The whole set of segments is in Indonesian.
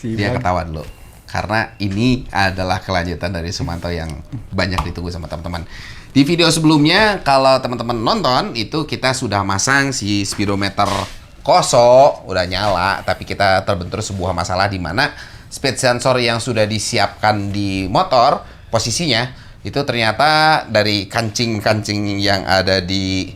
Dia ketawa dulu. Karena ini adalah kelanjutan dari Sumanto yang banyak ditunggu sama teman-teman. Di video sebelumnya, kalau teman-teman nonton, itu kita sudah masang si speedometer Koso, udah nyala, tapi kita terbentur sebuah masalah di mana speed sensor yang sudah disiapkan di motor, posisinya, itu ternyata dari kancing-kancing yang ada di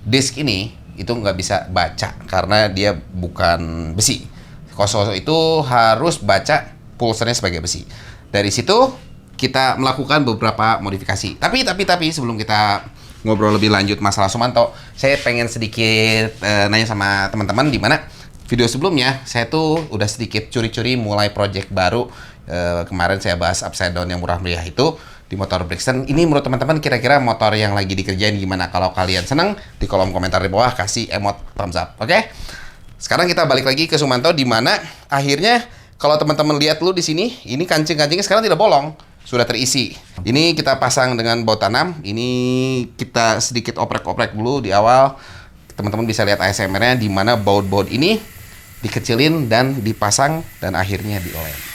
disk ini, itu nggak bisa baca, karena dia bukan besi. Koso itu harus baca pulsernya sebagai besi. Dari situ kita melakukan beberapa modifikasi. Tapi sebelum kita ngobrol lebih lanjut masalah Sumanto, saya pengen sedikit nanya sama teman-teman di mana video sebelumnya saya tuh udah sedikit curi-curi mulai project baru. Kemarin saya bahas upside down yang murah meriah itu di motor Brixton. Ini menurut teman-teman kira-kira motor yang lagi dikerjain gimana? Kalau kalian seneng, di kolom komentar di bawah kasih emot thumbs up, oke? Sekarang kita balik lagi ke Sumanto di mana akhirnya kalau teman-teman lihat dulu di sini, ini kancing-kancingnya sekarang tidak bolong, sudah terisi. Ini kita pasang dengan baut tanam. Ini kita sedikit oprek-oprek dulu di awal. Teman-teman bisa lihat ASMR-nya di mana baut-baut ini dikecilin dan dipasang dan akhirnya diolem.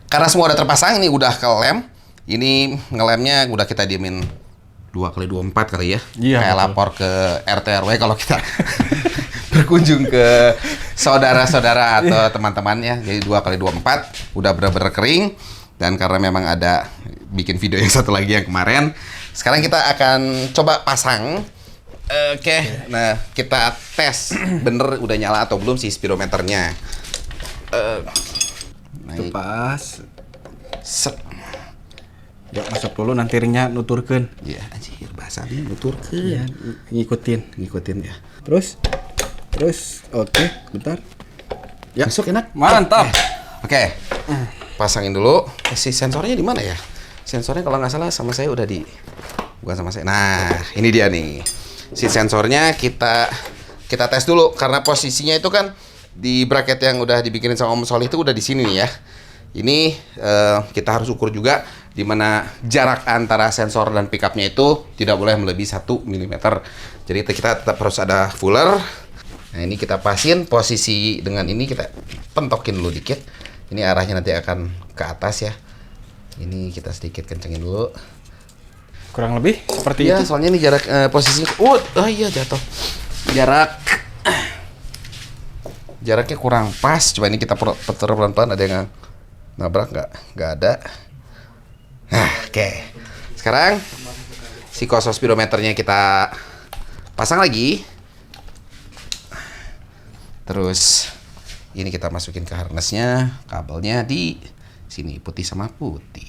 Karena semua udah terpasang, ini udah ke lem. Ini ngelemnya udah kita diemin 2x24 kali ya. Iya, kayak betul. lapor ke RT RW kalau kita berkunjung ke saudara-saudara atau teman-temannya. Jadi 2x24 udah bener-bener kering. Dan karena memang ada bikin video yang satu lagi yang kemarin, sekarang kita akan coba pasang. Oke. Nah kita tes bener udah nyala atau belum si speedometernya. Itu pas. Set. Ya masuk dulu nanti ringnya nuturkeun. Iya, anjir bahasa ini nuturkeun. Iya, Ngikutin ya. Terus oke, bentar. Ya, masuk enak. Mantap. Oke. Pasangin dulu. Si sensornya di mana ya? Sensornya kalau nggak salah sama saya udah di bukan sama saya. Nah, ini dia nih. Si sensornya kita tes dulu karena posisinya itu kan di bracket yang udah dibikinin sama Om Solih itu udah di sini nih ya. Ini kita harus ukur juga di mana jarak antara sensor dan pickupnya itu tidak boleh melebihi 1 mm. Jadi kita tetap harus ada fuller. Nah ini kita pasin posisi dengan ini kita pentokin dulu dikit. Ini arahnya nanti akan ke atas ya. Ini kita sedikit kencengin dulu. Kurang lebih seperti Iya, itu. soalnya ini jarak posisinya. Oh iya jatuh. Jaraknya kurang pas. Coba ini kita putar pelan-pelan. Ada yang nabrak nggak? Nggak ada. Nah, oke. Sekarang si Koso speedometernya kita pasang lagi. Terus ini kita masukin ke harnessnya. Kabelnya di sini putih sama putih.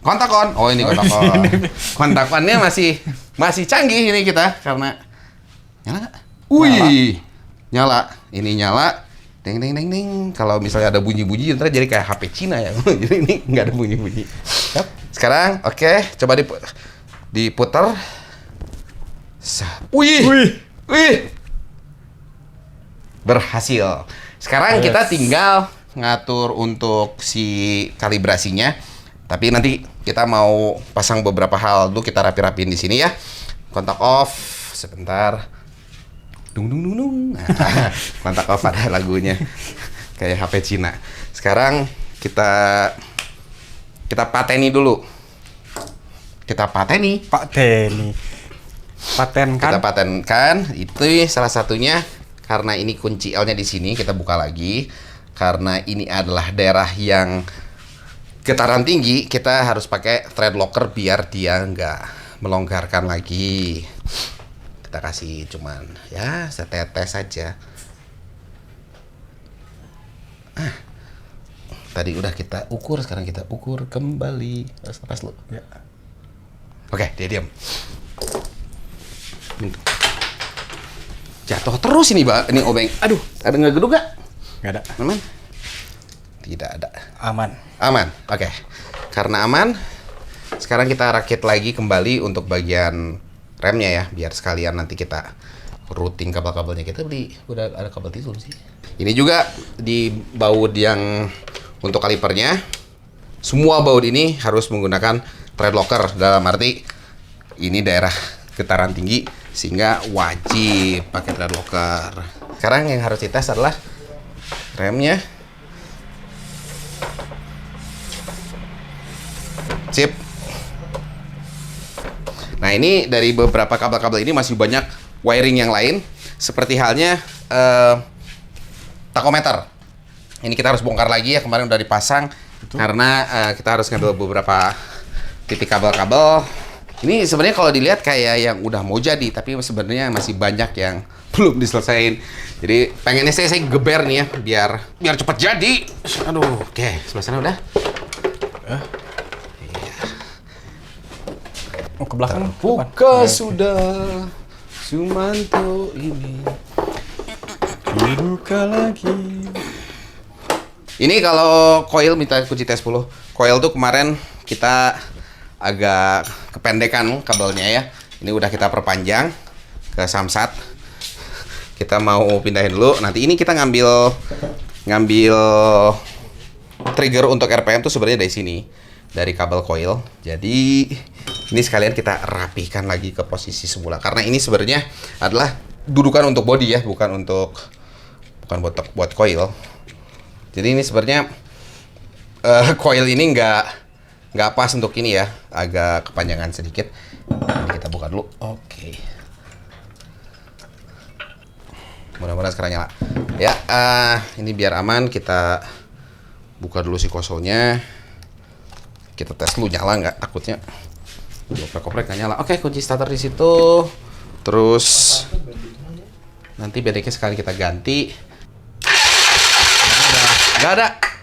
Kontakon. Oh ini kontakon. Kontakonnya masih canggih ini kita karena nyala nggak? Wih, nyala. Ini nyala. Deng deng deng deng. Kalau misalnya ada bunyi-bunyi, ntar jadi kayak HP Cina ya. Jadi ini nggak ada bunyi-bunyi. Yap. Sekarang, oke, coba diputar. Wih. Berhasil. Sekarang kita tinggal ngatur untuk si kalibrasinya. Tapi nanti kita mau pasang beberapa hal dulu, kita rapi-rapiin di sini ya. Kontak off sebentar. Dung. Nah, kontak off ada lagunya. Kayak HP Cina. Sekarang kita pateni dulu. Kita pateni. Patenkan. Kita patenkan. Itu salah satunya karena ini kunci L-nya di sini, kita buka lagi. Karena ini adalah daerah yang getaran tinggi, kita harus pakai thread locker biar dia nggak melonggarkan lagi. Kita kasih cuman ya setetes saja. Tadi udah kita ukur, sekarang kita ukur kembali. Lepas lu. Ya. Oke, dia diam. Jatuh terus ini, Mbak. Ini obeng. Aduh, ada ngegeduk nggak? Nggak ada. Aman? Tidak ada. Aman. Aman. Oke. Karena aman, sekarang kita rakit lagi kembali untuk bagian remnya ya, biar sekalian nanti kita routing kabel-kabelnya kita udah ada kabel tisun sih. Ini juga di baut yang untuk kalipernya, semua baut ini harus menggunakan thread locker, dalam arti ini daerah getaran tinggi sehingga wajib pakai thread locker. Sekarang yang harus dites adalah remnya. Sip. Nah, ini dari beberapa kabel-kabel ini masih banyak wiring yang lain, seperti halnya takometer. Ini kita harus bongkar lagi ya, kemarin udah dipasang. Betul. Karena kita harus ngambil beberapa titik kabel-kabel. Ini sebenarnya kalau dilihat kayak yang udah mau jadi, tapi sebenarnya masih banyak yang belum diselesain. Jadi pengennya saya geber nih ya, biar cepat jadi. Aduh, oke, sebelah sana udah. Oh, ke belakang. Buka sudah Sumanto ini. Dibuka lagi. Ini kalau coil minta kunci T10. Coil tuh kemarin kita agak kependekan kabelnya ya. Ini udah kita perpanjang ke Samsat. Kita mau pindahin dulu. Nanti ini kita ngambil trigger untuk RPM tuh sebenarnya dari sini, dari kabel coil. Jadi ini sekalian kita rapikan lagi ke posisi semula, karena ini sebenarnya adalah dudukan untuk body ya, bukan buat coil. Jadi ini sebenarnya coil ini nggak pas untuk ini ya, agak kepanjangan sedikit. Ini kita buka dulu. Oke. Mudah-mudahan sekarang nyala. Ya, ini biar aman kita buka dulu si kosolnya. Kita tes dulu nyala nggak, takutnya dioprek-oprek nggak nyala. Oke, kunci starter di situ. Terus nanti bedeknya sekali kita ganti. Nggak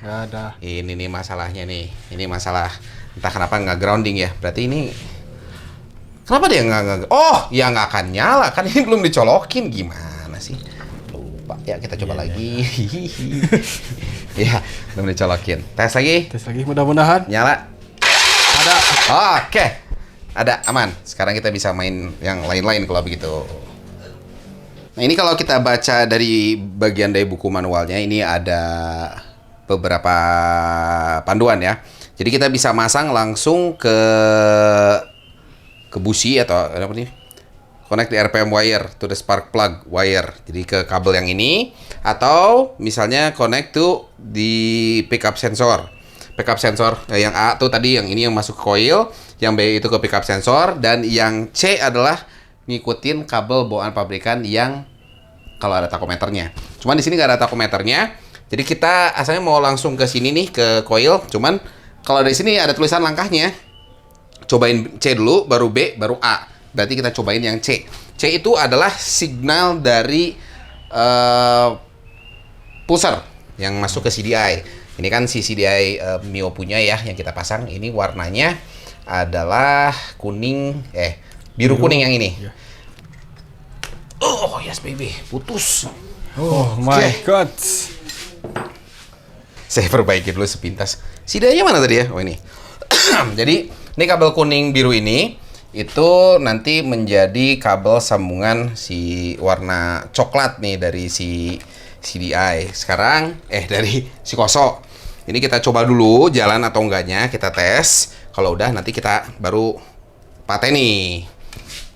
ada. Ini nih masalahnya nih. Ini masalah entah kenapa nggak grounding ya. Berarti ini kenapa dia nggak? Oh, ya nggak akan nyala kan, ini belum dicolokin. Gimana sih? Lupa. Ya kita coba lagi. Ya, belum dicolokin. Tes lagi. Mudah-mudahan Nyala. ada. Oke. Ada, aman. Sekarang kita bisa main yang lain-lain kalau begitu. Nah, ini kalau kita baca dari bagian dari buku manualnya, ini ada beberapa panduan ya. Jadi kita bisa masang langsung ke busi atau apa nih? Connect the RPM wire to the spark plug wire. Jadi ke kabel yang ini, atau misalnya connect to di pickup sensor. Pickup sensor yang A tuh tadi, yang ini yang masuk ke coil, yang B itu ke pickup sensor, dan yang C adalah ngikutin kabel bawaan pabrikan yang kalau ada takometernya. Cuman di sini nggak ada takometernya, jadi kita asalnya mau langsung ke sini nih, ke coil. Cuman kalau dari sini ada tulisan langkahnya. Cobain C dulu, baru B, baru A. Berarti kita cobain yang C. C itu adalah signal dari pulsar yang masuk ke CDI. Ini kan si CDI Mio punya ya, yang kita pasang. Ini warnanya adalah biru kuning yang ini. Ya. Oh, yes baby, putus. Oh my god. Saya perbaiki dulu sepintas. CDI-nya mana tadi ya? Oh ini. Jadi, ini kabel kuning biru ini itu nanti menjadi kabel sambungan si warna coklat nih dari si CDI. Sekarang dari si Koso. Ini kita coba dulu jalan atau enggaknya, kita tes. Kalau udah nanti kita baru pateni.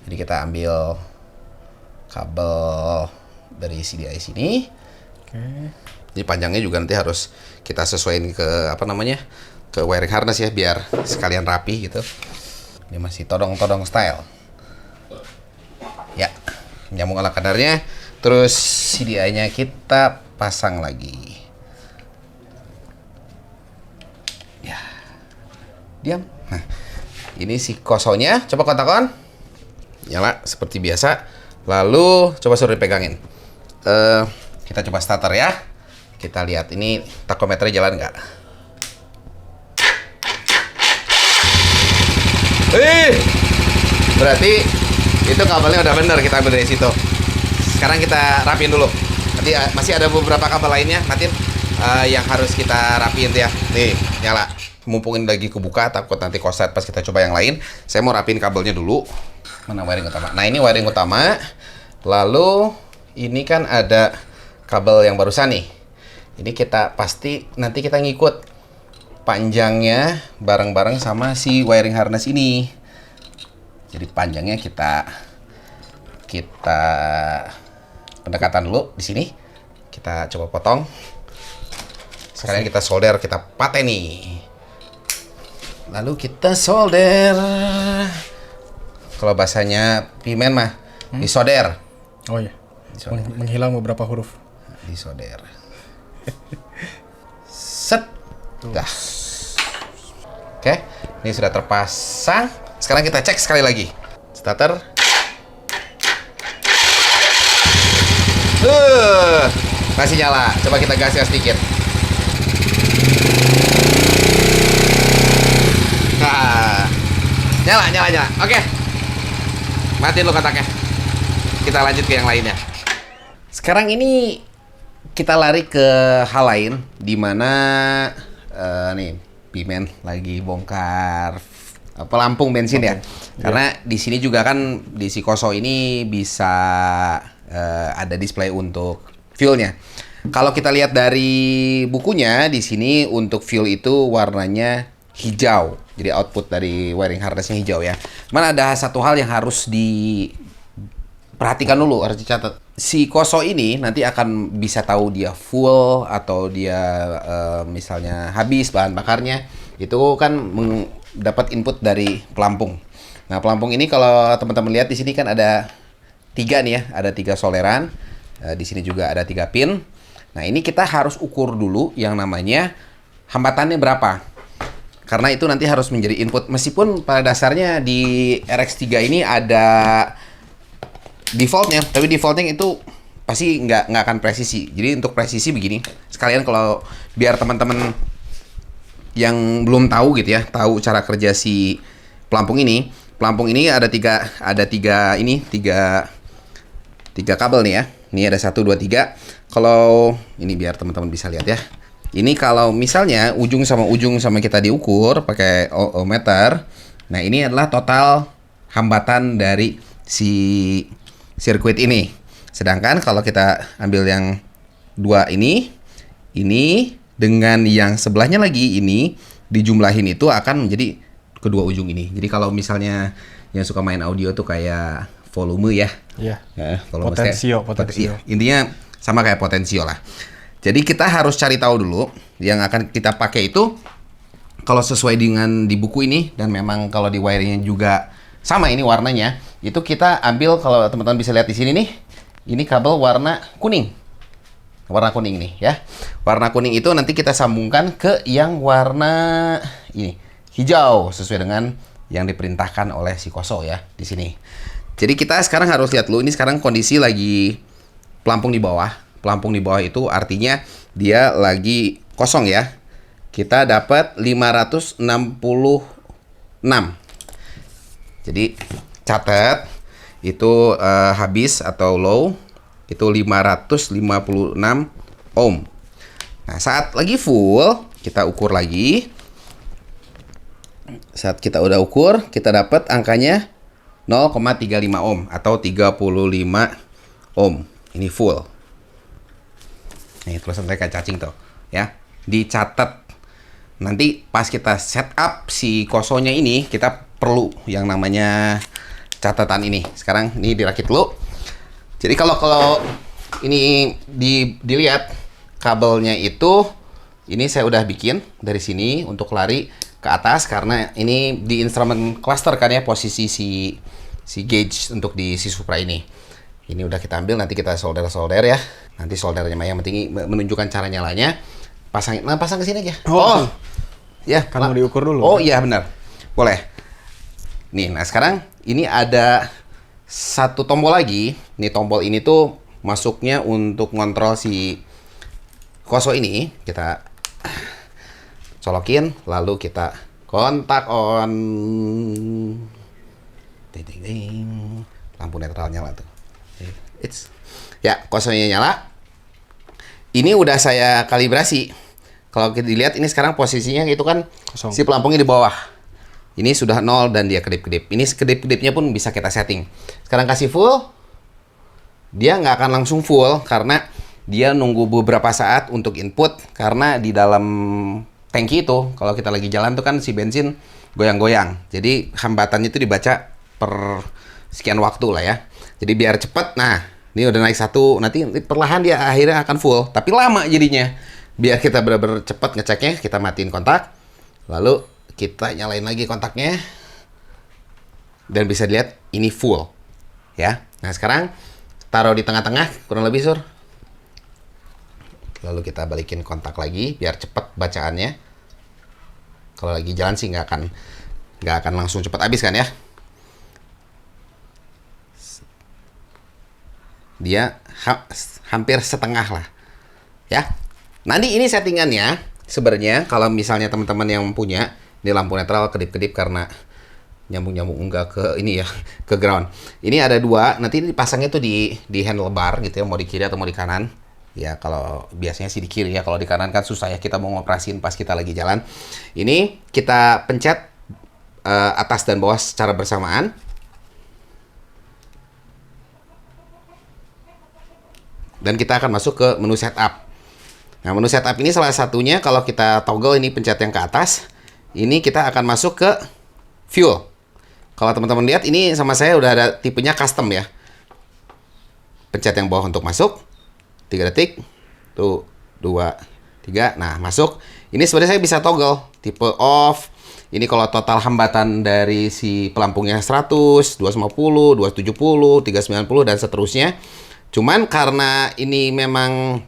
Jadi kita ambil kabel dari CDI sini. Oke. Jadi panjangnya juga nanti harus kita sesuaiin ke ke wiring harness ya, biar sekalian rapi gitu. Ini masih todong-todong style. Ya, nyambung ala kadarnya. Terus CDI-nya kita pasang lagi. Ya, diam. Nah, ini si kosonya. Coba kontak-on. Nyala seperti biasa. Lalu coba suruh dipegangin. Kita coba starter ya. Kita lihat ini takometernya jalan nggak. Berarti itu kabelnya udah bener, kita ambil dari situ. Sekarang kita rapiin dulu. Nanti masih ada beberapa kabel lainnya, nanti yang harus kita rapiin ya. Nih, nyala. Mumpungin lagi kebuka, takut nanti koset pas kita coba yang lain. Saya mau rapiin kabelnya dulu. Mana wiring utama? Nah, ini wiring utama. Lalu ini kan ada kabel yang barusan nih. Ini kita pasti nanti kita ngikut panjangnya bareng-bareng sama si wiring harness ini. Jadi panjangnya kita pendekatan dulu di sini. Kita coba potong. Sekarang kita solder, kita pateni. Lalu kita solder. Kalau bahasanya pimen mah disolder. Oh iya. Disolder. Menghilang beberapa huruf. Disolder. Set. Dah. Oke, ini sudah terpasang. Sekarang kita cek sekali lagi. Starter. Masih nyala. Coba kita gas sedikit. Nah, nyala. Oke. Matiin lu kotaknya. Kita lanjut ke yang lainnya. Sekarang ini kita lari ke hal lain, di mana nih Pimen lagi bongkar pelampung bensin ya. Karena di sini juga kan di si Koso ini bisa ada display untuk fuelnya. Kalau kita lihat dari bukunya di sini untuk fuel itu warnanya hijau. Jadi output dari wiring harnessnya hijau ya. Cuman ada satu hal yang harus diperhatikan dulu, harus dicatat. Si Koso ini nanti akan bisa tahu dia full atau dia misalnya habis bahan bakarnya. Itu kan dapat input dari pelampung. Nah, pelampung ini kalau teman-teman lihat di sini kan ada 3 nih ya, ada 3 solderan. Di sini juga ada 3 pin. Nah, ini kita harus ukur dulu yang namanya hambatannya berapa. Karena itu nanti harus menjadi input. Meskipun pada dasarnya di RX3 ini ada defaultnya, tapi defaultnya itu pasti nggak akan presisi. Jadi untuk presisi begini, sekalian kalau biar teman-teman yang belum tahu gitu ya, tahu cara kerja si pelampung ini. Pelampung ini ada tiga kabel nih ya. Ini ada 1, 2, 3. Kalau ini biar teman-teman bisa lihat ya. Ini kalau misalnya ujung sama kita diukur pakai ohmmeter. Nah, ini adalah total hambatan dari si sirkuit ini. Sedangkan kalau kita ambil yang 2 ini dengan yang sebelahnya lagi ini dijumlahin itu akan menjadi kedua ujung ini. Jadi kalau misalnya yang suka main audio tuh kayak volume ya. Iya. Volume Potensio. Intinya sama kayak potensio lah. Jadi kita harus cari tahu dulu yang akan kita pakai itu kalau sesuai dengan di buku ini, dan memang kalau di wiringnya juga sama ini warnanya, itu kita ambil, kalau teman-teman bisa lihat di sini nih, ini kabel warna kuning. Warna kuning nih ya. Warna kuning itu nanti kita sambungkan ke yang warna ini, hijau, sesuai dengan yang diperintahkan oleh si Koso ya di sini. Jadi kita sekarang harus lihat dulu, ini sekarang kondisi lagi pelampung di bawah. Pelampung di bawah itu artinya dia lagi kosong ya. Kita dapat 566. Jadi catat itu habis atau low itu 556 ohm. Nah, saat lagi full kita ukur lagi. Saat kita udah ukur, kita dapat angkanya 0,35 ohm atau 35 ohm. Ini full. Nih, tulisan saya kayak cacing tuh, ya. Dicatat. Nanti pas kita setup si Kosonya ini, kita perlu yang namanya catatan ini. Sekarang ini dirakit dulu. Jadi kalau ini dilihat kabelnya itu, ini saya udah bikin dari sini untuk lari ke atas karena ini di instrumen cluster kan ya, posisi si gauge untuk di si Supra ini. Ini udah kita ambil, nanti kita solder ya. Nanti soldernya yang penting menunjukkan cara nyalanya. Pasang ke sini aja. Oh. Ya, kan mau diukur dulu. Oh iya benar. Boleh. Nih, nah sekarang ini ada satu tombol lagi. Nih tombol ini tuh masuknya untuk ngontrol si Koso ini. Kita colokin, lalu kita kontak on. Ding ding ding. Lampu netral nyala tuh. Ya, Kosonya nyala. Ini udah saya kalibrasi. Kalau kita dilihat ini sekarang posisinya itu kan kosong. Si pelampungnya di bawah. Ini sudah 0 dan dia kedip-kedip. Ini kedip-kedipnya pun bisa kita setting. Sekarang kasih full. dia nggak akan langsung full karena dia nunggu beberapa saat untuk input, karena di dalam tangki itu kalau kita lagi jalan tuh kan si bensin goyang-goyang. Jadi hambatannya itu dibaca per sekian waktu lah ya. Jadi biar cepat. Nah, ini udah naik 1, nanti perlahan dia akhirnya akan full, tapi lama jadinya. Biar kita benar-benar cepat ngeceknya, kita matiin kontak, lalu kita nyalain lagi kontaknya, dan bisa dilihat ini full ya. Nah, sekarang taruh di tengah-tengah kurang lebih, Sur. Lalu kita balikin kontak lagi biar cepat bacaannya. Kalau lagi jalan sih nggak akan langsung cepat habis kan ya. Dia hampir setengah lah ya. Nanti ini settingannya sebenarnya kalau misalnya teman-teman yang punya ini lampu netral kedip-kedip karena nyambung-nyambung enggak ke ini ya, ke ground. Ini ada 2, nanti dipasangnya tuh di handlebar gitu ya, mau di kiri atau mau di kanan. Ya kalau biasanya sih di kiri ya, kalau di kanan kan susah ya kita mau ngoperasin pas kita lagi jalan. Ini kita pencet atas dan bawah secara bersamaan. Dan kita akan masuk ke menu setup. Nah, menu setup ini salah satunya kalau kita toggle ini pencet yang ke atas, ini kita akan masuk ke fuel. Kalau teman-teman lihat ini sama saya udah ada tipenya custom ya. Pencet yang bawah untuk masuk. 3 detik. Tuh, 2, 3. Nah, masuk. Ini sebenarnya saya bisa toggle tipe off. Ini kalau total hambatan dari si pelampungnya 100, 250, 270, 390 dan seterusnya. Cuman karena ini memang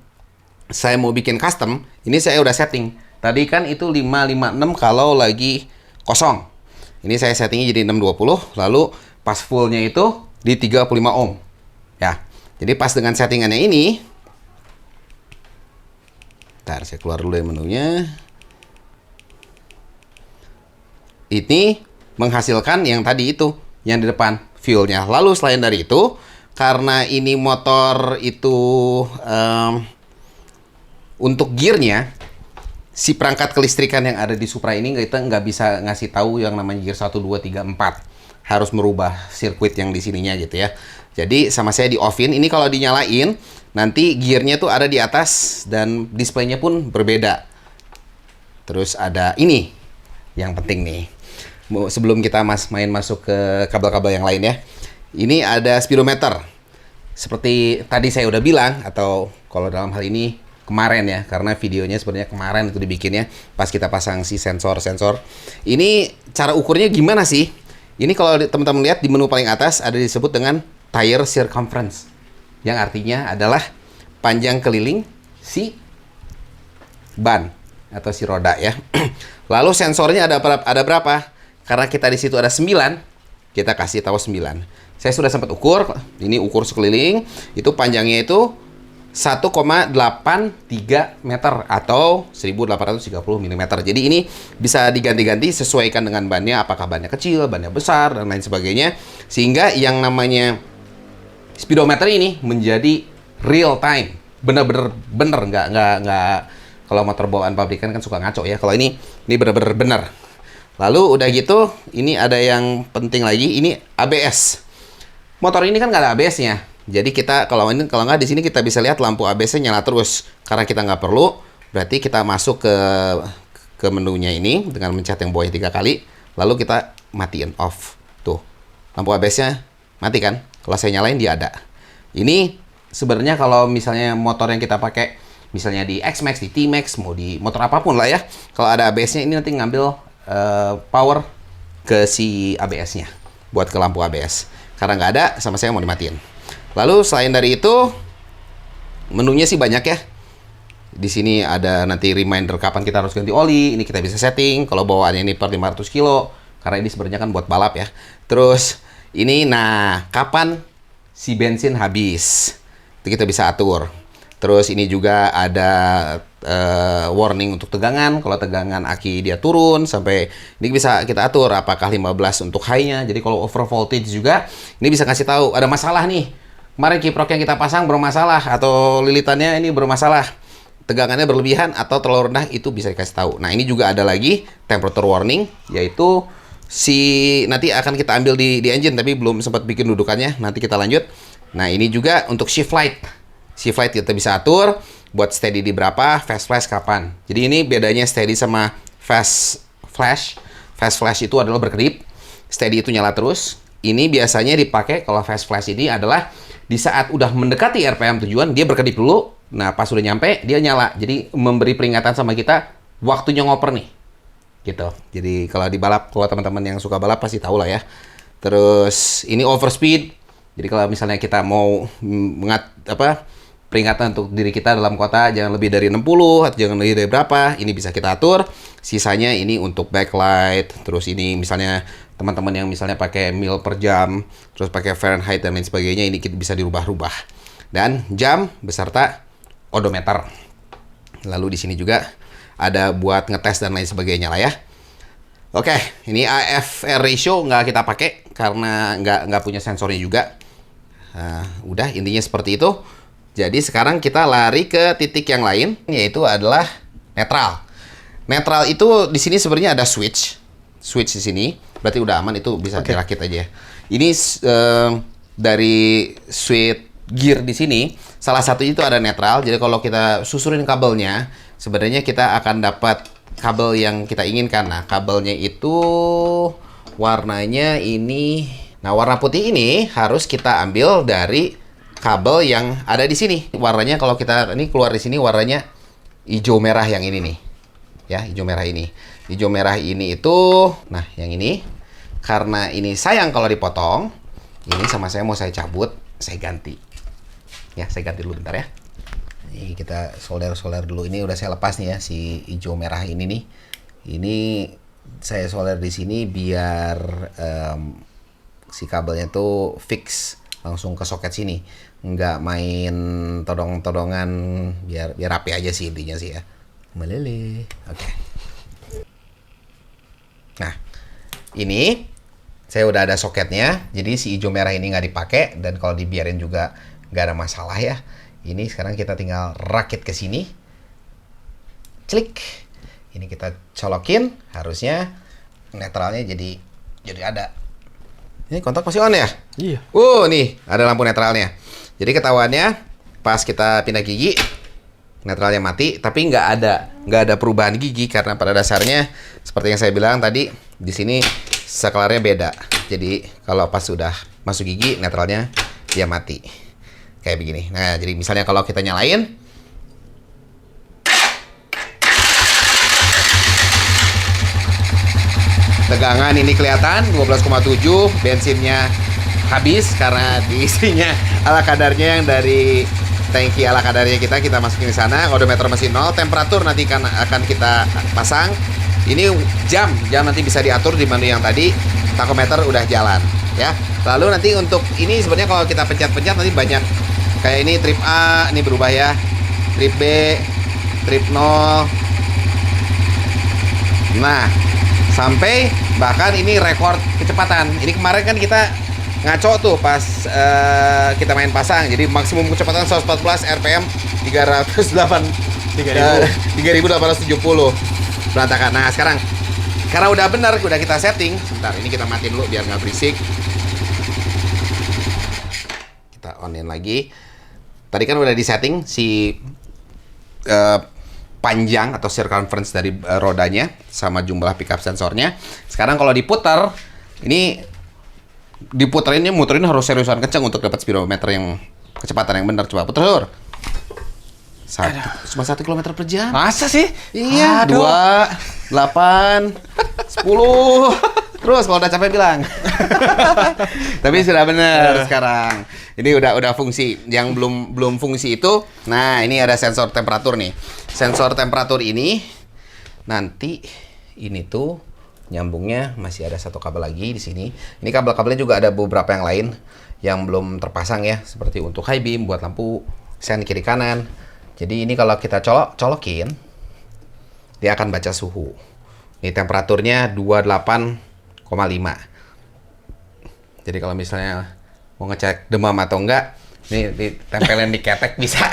saya mau bikin custom, ini saya udah setting. Tadi kan itu 556 kalau lagi kosong. Ini saya settingnya jadi 620, lalu pas fullnya itu di 35 ohm. Ya, jadi pas dengan settingannya ini, ntar saya keluar dulu ya menunya. Ini menghasilkan yang tadi itu, yang di depan, fuelnya. Lalu selain dari itu, karena ini motor itu untuk gearnya, si perangkat kelistrikan yang ada di Supra ini kita nggak bisa ngasih tahu yang namanya gear 1, 2, 3, 4. Harus merubah sirkuit yang di sininya gitu ya. Jadi sama saya di off-in, ini kalau dinyalain, nanti gearnya tuh ada di atas dan displaynya pun berbeda. Terus ada ini, yang penting nih. Sebelum kita main masuk ke kabel-kabel yang lain ya. Ini ada speedometer. Seperti tadi saya udah bilang, atau kalau dalam hal ini kemarin ya, karena videonya sebenarnya kemarin itu dibikinnya pas kita pasang si sensor-sensor. Ini cara ukurnya gimana sih? Ini kalau teman-teman lihat di menu paling atas ada disebut dengan tire circumference, yang artinya adalah panjang keliling si ban atau si roda ya. Lalu sensornya ada berapa? Karena kita di situ ada 9, kita kasih tahu 9. Saya sudah sempat ukur, ini ukur sekeliling, itu panjangnya itu 1,83 meter atau 1830 mm. Jadi ini bisa diganti-ganti sesuaikan dengan bannya, apakah bannya kecil, bannya besar, dan lain sebagainya. Sehingga yang namanya speedometer ini menjadi real time. Bener-bener, nggak kalau motor bawaan pabrikan kan suka ngaco ya. Kalau ini bener-bener bener. Lalu udah gitu, ini ada yang penting lagi, ini ABS. Motor ini kan nggak ada ABS-nya. Jadi kita kalau nggak di sini kita bisa lihat lampu ABS-nya nyala terus. Karena kita nggak perlu, berarti kita masuk ke menunya ini dengan mencet yang bawahnya 3 kali, lalu kita matiin off. Tuh, lampu ABS-nya mati kan? Kalau saya nyalain dia ada. Ini sebenarnya kalau misalnya motor yang kita pakai, misalnya di X-Max, di T-Max, mau di motor apapun lah ya, kalau ada ABS-nya ini nanti ngambil power ke si ABS-nya buat ke lampu ABS. Karena nggak ada, sama saya mau dimatiin. Lalu selain dari itu, menunya sih banyak ya. Di sini ada nanti reminder kapan kita harus ganti oli. Ini kita bisa setting kalau bawaannya ini per 500 kilo. Karena ini sebenarnya kan buat balap ya. Terus ini, nah kapan si bensin habis, itu kita bisa atur. Terus ini juga ada warning untuk tegangan. Kalau tegangan aki dia turun sampai, ini bisa kita atur apakah 15 untuk high-nya. Jadi kalau over voltage juga, ini bisa kasih tahu ada masalah nih. Kemarin kiprok yang kita pasang bermasalah, atau lilitannya ini bermasalah, tegangannya berlebihan atau terlalu rendah, itu bisa dikasih tahu. Nah, ini juga ada lagi temperature warning, yaitu nanti akan kita ambil di engine, tapi belum sempat bikin dudukannya, nanti kita lanjut. Nah, ini juga untuk shift light. Shift light kita bisa atur buat steady di berapa, fast flash kapan. Jadi ini bedanya steady sama fast flash. Fast flash itu adalah berkedip, steady itu nyala terus. Ini biasanya dipakai kalau fast flash ini adalah di saat udah mendekati RPM tujuan, dia berkedip dulu. Nah, pas udah nyampe, dia nyala. Jadi memberi peringatan sama kita, waktunya ngoper nih. Gitu. Jadi kalau di balap, kalau teman-teman yang suka balap pasti tahu lah ya. Terus ini overspeed. Jadi kalau misalnya kita mau peringatan untuk diri kita dalam kota jangan lebih dari 60 atau jangan lebih dari berapa, ini bisa kita atur. Sisanya ini untuk backlight. Terus ini misalnya teman-teman yang misalnya pakai mil per jam, terus pakai Fahrenheit dan lain sebagainya, ini kita bisa dirubah-rubah. Dan jam beserta odometer. Lalu di sini juga ada buat ngetes dan lain sebagainya lah ya. Oke, ini AFR ratio nggak kita pakai karena nggak punya sensornya juga. Udah, intinya seperti itu. Jadi sekarang kita lari ke titik yang lain, yaitu adalah netral. Netral itu di sini sebenarnya ada switch di sini. Berarti udah aman, itu bisa dirakit aja. Ini dari switch gear di sini, salah satu itu ada netral. Jadi kalau kita susurin kabelnya, sebenarnya kita akan dapat kabel yang kita inginkan. Nah, kabelnya itu warnanya ini. Nah, warna putih ini harus kita ambil dari kabel yang ada di sini. Warnanya kalau kita ini keluar di sini warnanya hijau merah yang ini nih. Ya, hijau merah ini. Hijau merah ini itu, nah yang ini karena ini sayang kalau dipotong. Ini sama saya mau saya cabut, saya ganti. Ya, saya ganti dulu bentar ya. Ini kita solder dulu. Ini udah saya lepas nih ya si hijau merah ini nih. Ini saya solder di sini biar si kabelnya tuh fix langsung ke soket sini, nggak main todong-todongan, biar rapi aja sih intinya sih ya. Meleleh. Oke. Nah, ini saya udah ada soketnya, jadi si hijau merah ini nggak dipakai, dan kalau dibiarin juga nggak ada masalah ya. Ini sekarang kita tinggal rakit ke sini, klik. Ini kita colokin, harusnya netralnya jadi ada. Ini kontak masih on ya? Iya. Nih ada lampu netralnya. Jadi ketahuannya pas kita pindah gigi, netralnya mati, tapi nggak ada perubahan gigi karena pada dasarnya seperti yang saya bilang tadi, di sini saklarnya beda. Jadi kalau pas sudah masuk gigi, netralnya dia mati. Kayak begini. Nah, jadi misalnya kalau kita nyalain, tegangan ini kelihatan 12,7, bensinnya habis karena diisinya ala kadarnya yang dari tangki ala kadarnya kita masukin di sana. Odometer masih 0, temperatur nanti akan kita pasang. Ini jam nanti bisa diatur di menu yang tadi. Tachometer udah jalan ya. Lalu nanti untuk ini sebenarnya kalau kita pencet-pencet nanti banyak kayak ini trip A ini berubah ya. Trip B, trip 0. Nah, sampai bahkan ini rekor kecepatan. Ini kemarin kan kita ngaco tuh pas kita main pasang. Jadi maksimum kecepatan 114 RPM 3870 berantakan. Nah, sekarang karena udah benar, udah kita setting. Sebentar, ini kita matiin dulu biar nggak berisik. Kita onin lagi. Tadi kan udah di setting si panjang atau circumference dari rodanya sama jumlah pickup sensornya. Sekarang kalau diputar, ini muterin harus seriusan kencang untuk dapat speedometer yang kecepatan yang benar. Coba putar. Cuma 1 km per jam. Masa sih? Iya. 2, 8, 10. Terus kalau udah capek bilang. Tapi sudah benar sekarang. Ini udah fungsi. Yang belum fungsi itu, nah ini ada sensor temperatur nih. Sensor temperatur ini nanti ini tuh nyambungnya masih ada satu kabel lagi di sini. Ini kabel-kabelnya juga ada beberapa yang lain yang belum terpasang ya, seperti untuk high beam buat lampu sen kiri kanan. Jadi ini kalau kita colokin, dia akan baca suhu. Ini temperaturnya 28,5. Jadi kalau misalnya mau ngecek demam atau enggak, ini ditempelin di ketek bisa.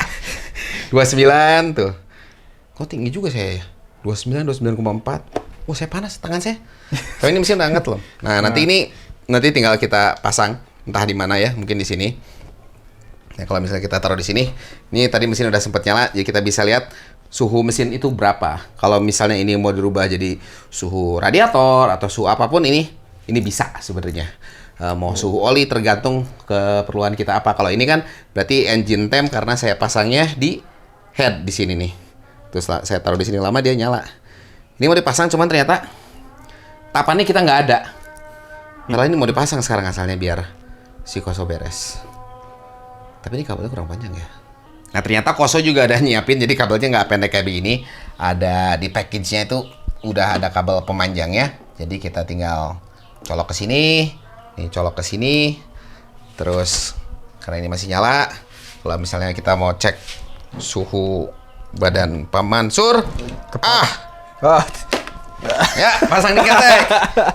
29 tuh. Kok tinggi juga saya ya? 29,4. Oh, saya panas tangan saya. Tapi ini mesin udah hangat loh. Nah, nanti tinggal kita pasang entah di mana ya, mungkin di sini. Nah, kalau misalnya kita taruh di sini, ini tadi mesin udah sempat nyala, jadi kita bisa lihat suhu mesin itu berapa. Kalau misalnya ini mau dirubah jadi suhu radiator atau suhu apapun ini bisa sebenarnya. Mau suhu oli tergantung keperluan kita apa. Kalau ini kan berarti engine temp karena saya pasangnya di head di sini nih. Terus saya taruh di sini lama dia nyala. Ini mau dipasang cuman ternyata tapannya kita nggak ada. Malah ini mau dipasang sekarang asalnya biar si Koso beres. Tapi ini kabelnya kurang panjang ya. Nah ternyata Koso juga ada nyiapin, jadi kabelnya nggak pendek kayak begini. Ada di package-nya itu udah ada kabel pemanjangnya. Jadi kita tinggal colok ke sini, nih colok ke sini. Terus karena ini masih nyala, kalau misalnya kita mau cek suhu badan Pak Mansur, ya pasang di ketek.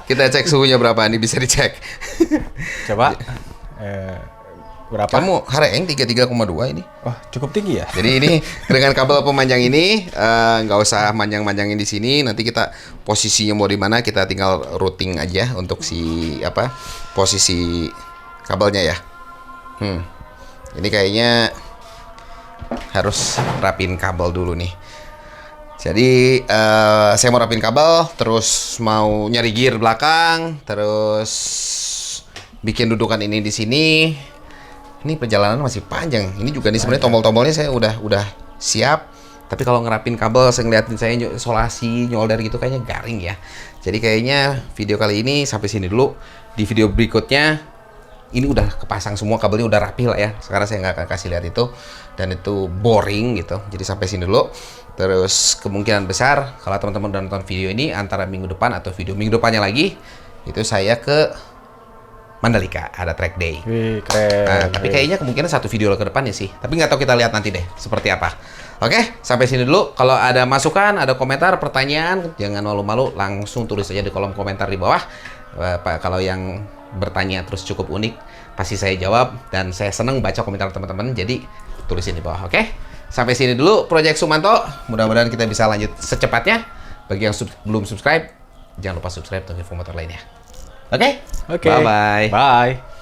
Kita cek suhunya berapa, ini bisa dicek. Coba. Berapa? Kamu hareng 33,2 ini. Wah, cukup tinggi ya. Jadi ini dengan kabel pemanjang ini nggak usah manjang-manjangin di sini. Nanti kita posisinya mau di mana kita tinggal routing aja untuk si posisi kabelnya ya. Ini kayaknya harus rapin kabel dulu nih. Jadi saya mau rapin kabel, terus mau nyari gear belakang, terus bikin dudukan ini di sini. Ini perjalanan masih panjang. Ini juga nih sebenarnya tombol-tombolnya saya udah siap. Tapi kalau ngerapin kabel, saya ngeliatin saya isolasi, nyolder gitu kayaknya garing ya. Jadi kayaknya video kali ini sampai sini dulu. Di video berikutnya ini udah kepasang semua, kabelnya udah rapi lah ya. Sekarang saya nggak akan kasih lihat itu, dan itu boring gitu. Jadi sampai sini dulu. Terus kemungkinan besar kalau teman-teman udah nonton video ini antara minggu depan atau video minggu depannya lagi, itu saya ke Mandalika, ada track day. Wih, keren. Nah, tapi kayaknya kemungkinan satu video ke depannya sih. Tapi nggak tahu, kita lihat nanti deh seperti apa. Oke, sampai sini dulu. Kalau ada masukan, ada komentar, pertanyaan, jangan malu-malu, langsung tulis aja di kolom komentar di bawah. Kalau yang bertanya terus cukup unik, pasti saya jawab, dan saya seneng baca komentar teman-teman. Jadi tulisin di bawah. Oke, sampai sini dulu Project Sumanto. Mudah-mudahan kita bisa lanjut secepatnya. Bagi yang belum subscribe, jangan lupa subscribe untuk info motor lainnya. Oke? Oke. Bye-bye. Bye.